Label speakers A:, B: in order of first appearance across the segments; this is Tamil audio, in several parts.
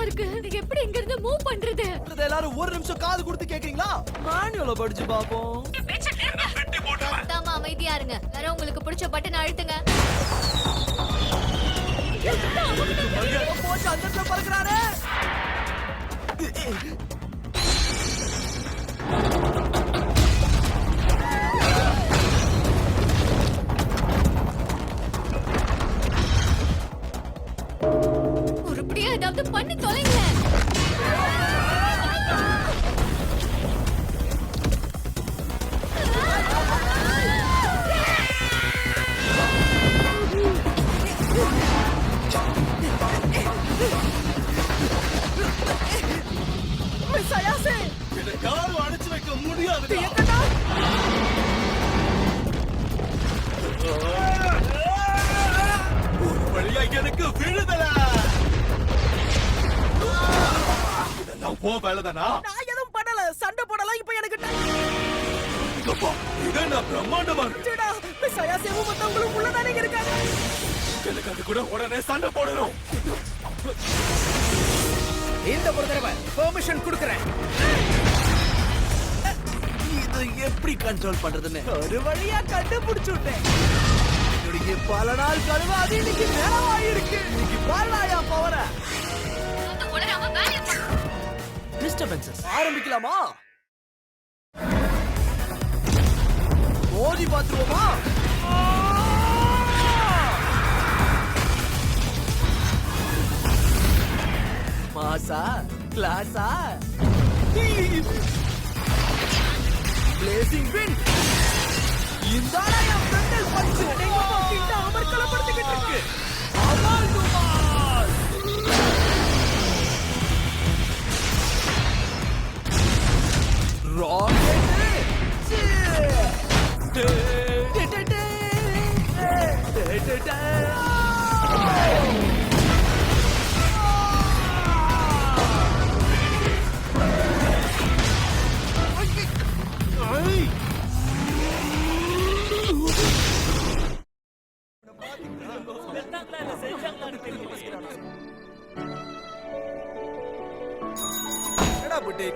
A: இருக்கு. நீங்க எப்படி இங்க இருந்து மூவ் பண்றது?
B: எல்லாரும் ஒரு நிமிஷம் காது கொடுத்து கேக்குறீங்களா? மேனுவல படிச்சு பாப்போம்.
A: கத்தாம அமைதியா இருங்க. வேற உங்களுக்கு பிடிச்ச பட்டன் அழுத்துங்க.
B: போச்சு அந்த இடத்துல பறக்குறானே.
A: உருப்படியா ஏதாவது பண்ணி தொலைங்க.
B: யாரும் அடைச்சு வைக்க முடியாது. ஒரு வழியா எனக்கு விழுதல. இதெல்லாம் போ வேலைதானா? நான் எதுவும் பண்ணல. சண்டை போடலாம். இப்ப எனக்கு இது நான் பிரம்மாண்டமா இருக்குடா. சயாசேவும் மத்தவங்களும் உள்ளதானே இருக்காங்க. எனக்கு அது கூட உடனே சண்டை போடணும். இந்த ஒரு தடவை பெர்மிஷன் கொடுக்கறேன். இது எப்படி கண்ட்ரோல் பண்றதுன்னு ஒரு வழியா கண்டுபிடிச்சுட்டேன். என்னுடைய பல நாள் கனவு அது இன்னைக்கு நேரமாயிருக்கு. இன்னைக்கு பாருடாயா பவர. டிஸ்டர்பன்சஸ் ஆரம்பிக்கலாமா? மோதி பாத்துருவோமா? மாசா கிளாஸா பிளேசிங் விண்ட். இந்தாடா என் ஃப்ரெண்டல் பஞ்சு. கிட்ட அமர்க்கலப்படுத்திக்கிட்டு இருக்கு. அமால் துமால். ராக்கெட்.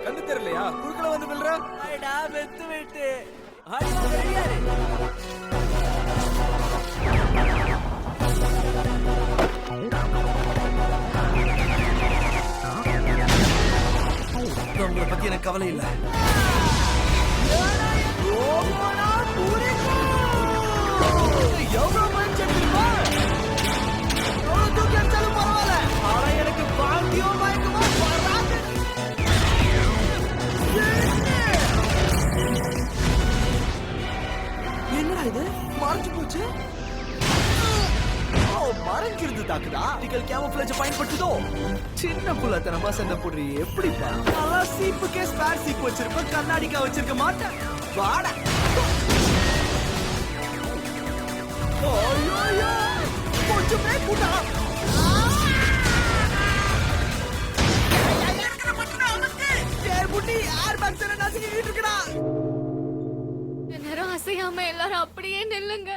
B: கண்ணு தெரியலையா? குறுக்கல வந்து வில்ற. ஐடா வெத்து வெட்டு. ஐடா ரெடியாரு. உங்களை பத்தி எனக்கு கவலை இல்ல. எவ்வளவு மனுஷன் தெரியுமா? எவ்வளவு தூக்கி அடிச்சாலும் பரவாயில்ல. ஆனா எனக்கு பாண்டியோ மயக்கமா வராது. என்னடா இது மறைஞ்சு போச்சு? மறைஞ்சிருந்து தாக்குதா? கேமோஃப்ளேஜ் பயன்படுத்துதோ? சின்ன புள்ளத்தனமா சண்டை போடுறீ. எப்படிப்பா? நல்லா சீப்புக்கே ஸ்பேர் சீப் வச்சிருப்ப, கண்ணாடிக்கா வச்சிருக்க மாட்டேன். வாடா. ஐயோ கொஞ்சமே கூட்டா.
A: நேரம் அசையாம எல்லாரும் அப்படியே நில்லுங்க.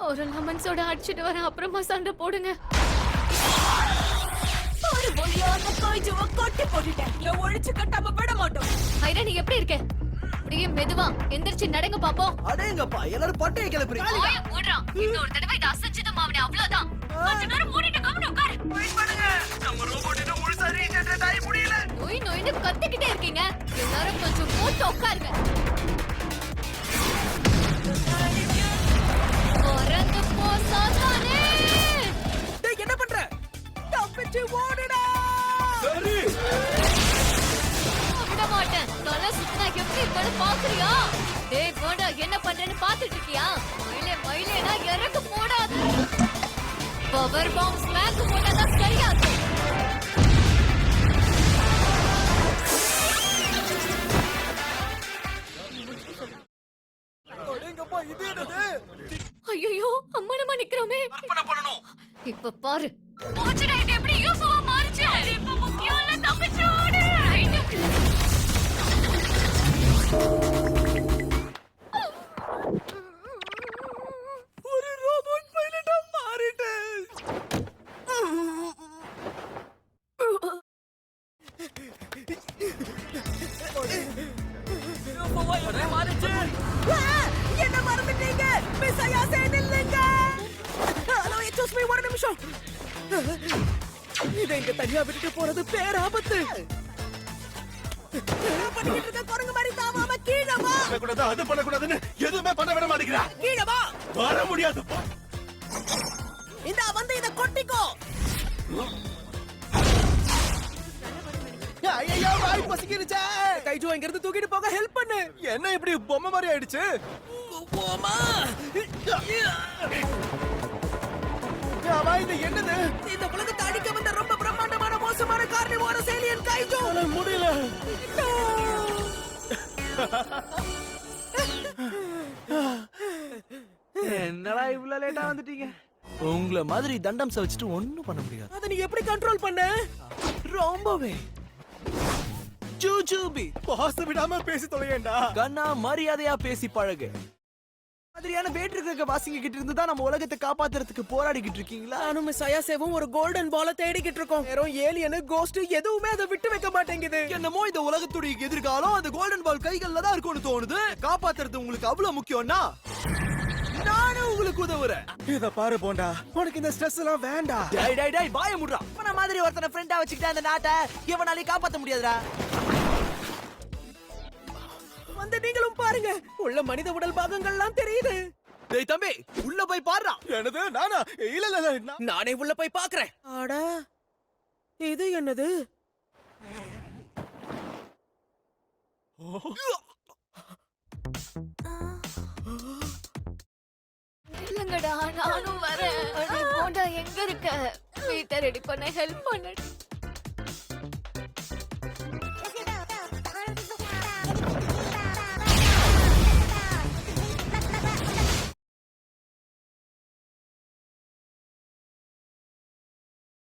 A: ஒரு லெமன் சோடா அடிச்சிட்டு வர, அப்புறமா சண்டை போடுங்க. ஒரு பொலியான காய்ஜுவ கொட்டி போட்டுட்டேன். ஒழிச்சு கட்டாம விட மாட்டோம். ஐரா நீ எப்படி இருக்க? அப்படியே மெதுவா எந்திரிச்சு நடங்க பாப்போம்.
B: அடேங்கப்பா எல்லாரும் பட்டைய கிளப்புறீங்க.
A: ஓய ஓடுறான். இன்னொரு தடவை இத அசைச்சதும் அவனே அவ்வளவுதான். கொஞ்ச நேரம் மூடிட்டு கம்முனு உட்காரு.
B: வெயிட் பண்ணுங்க. நம்ம ரோபோட் இன்னும் முழுசா ரீஜெனரேட் ஆகி முடியல.
A: நோய் நோய்னு கத்திக்கிட்டே இருக்கீங்க. எல்லாரும் கொஞ்சம் மூட்டு உட்காருங்க. பறந்து போ சாத்தானே.
B: டேய் என்ன பண்ற? தப்பிச்சு ஓடுடா. சரி.
A: விட மாட்டேன். தலை சுத்தினா எப்படி இருக்கன்னு பாக்குறியா? டேய் போடா, என்ன பண்றேன்னு பாத்துட்டு இருக்கியா? மயிலேனா இறக்கு போடாது. பவர் பாம் ஸ்மாக் போட்டாதான் சரியா இருக்கும். ஐயோ அம்மனமா நிக்கிறோமே. இப்ப பாரு. போச்சுடா, இது எப்படி யூசுவா மாறுச்சு? இப்ப முக்கியம் இல்ல, தப்பிச்சு ஓடு.
B: ஒரு ரோபோட் பைலட்டா மாறிட்டேன். சயாசே நில்லுங்க. ஹலோ எக்ஸ்கியூஸ் மீ, ஒரு நிமிஷம். இதை இங்க தனியா விட்டுட்டு போறது பேராபத்து. பண்ணிட்டு இருக்க குரங்கு மாதிரி தாவாம கீழே வா.
C: பண்ணக்கூடாது, அது பண்ணக்கூடாதுன்னு எதுவுமே பண்ண விட மாட்டேங்கிறா.
B: கீழே வா.
C: வர முடியாது.
B: இந்த வந்து இத கொட்டிக்கோ. ஐயோ வாய் பசிக்கிருச்சே. கைஜோ இங்க இருந்து தூக்கிட்டு போக ஹெல்ப் பண்ணு.
C: என்ன இப்படி பொம்மை மாதிரி ஆயிடுச்சு?
B: போமா.
C: ஆமா, இது என்னது?
B: இந்த உலகத்தை அழிக்க வந்த ரொம்ப பிரம்மாண்டமான மோசமான கார்னிவோரஸ் ஏலியன் கைஜோ.
C: முடியல.
B: என்னடா இவ்வளவு லேட்டா வந்துட்டீங்க? உங்கள மாதிரி தண்டம் வச்சுட்டு ஒண்ணும் பண்ண முடியாது. அத நீ எப்படி கண்ட்ரோல் பண்ண? ரொம்பவே ஜூஜூபி.
C: பாஸ் விடாம பேசி தொலையேண்டா.
B: கண்ணா மரியாதையா பேசி பழகு. மாதிரியான வேற்று கிரக வாசிங்க கிட்ட இருந்து தான் நம்ம உலகத்தை காப்பாத்துறதுக்கு போராடிக்கிட்டு இருக்கீங்களா? நானும் சயாசேவும் ஒரு கோல்டன் பால தேடிக்கிட்டு இருக்கோம். வெறும் ஏலியன் கோஸ்ட் எதுவுமே அதை விட்டு வைக்க மாட்டேங்குது. என்னமோ இந்த உலகத்துடைய எதிர்காலம் அந்த கோல்டன் பால் கைகள்ல தான் இருக்கும்னு தோணுது. காப்பாத்துறது உங்களுக்கு அவ்வளவு முக்கியம்னா நானும் உங்களுக்கு உதவுறேன்.
C: இத பாரு போண்டா, உனக்கு இந்த ஸ்ட்ரெஸ் எல்லாம் வேண்டாம்.
B: டேய் டேய் டேய் வாய முடுறா. இவன மாதிரி ஒருத்தனை ஃப்ரெண்டா வச்சுக்கிட்டு அந்த நாட்டை எவனாலையும் காப்பாத்த முடியாதுடா. வந்து நீங்களும் பாருங்க, உள்ள மனித உடல் பாகங்கள்லாம் தெரியுது. டேய் தம்பி, உள்ள போய் பாருடா.
C: என்னது? நானா? இல்ல இல்ல இல்ல.
B: நானே உள்ள போய் பாக்குறேன். அட இது என்னது?
A: இல்லங்கடா, நானும் வரேன். போண்டா எங்க இருக்க? வீட்டை ரெடி பண்ண ஹெல்ப் பண்ணு.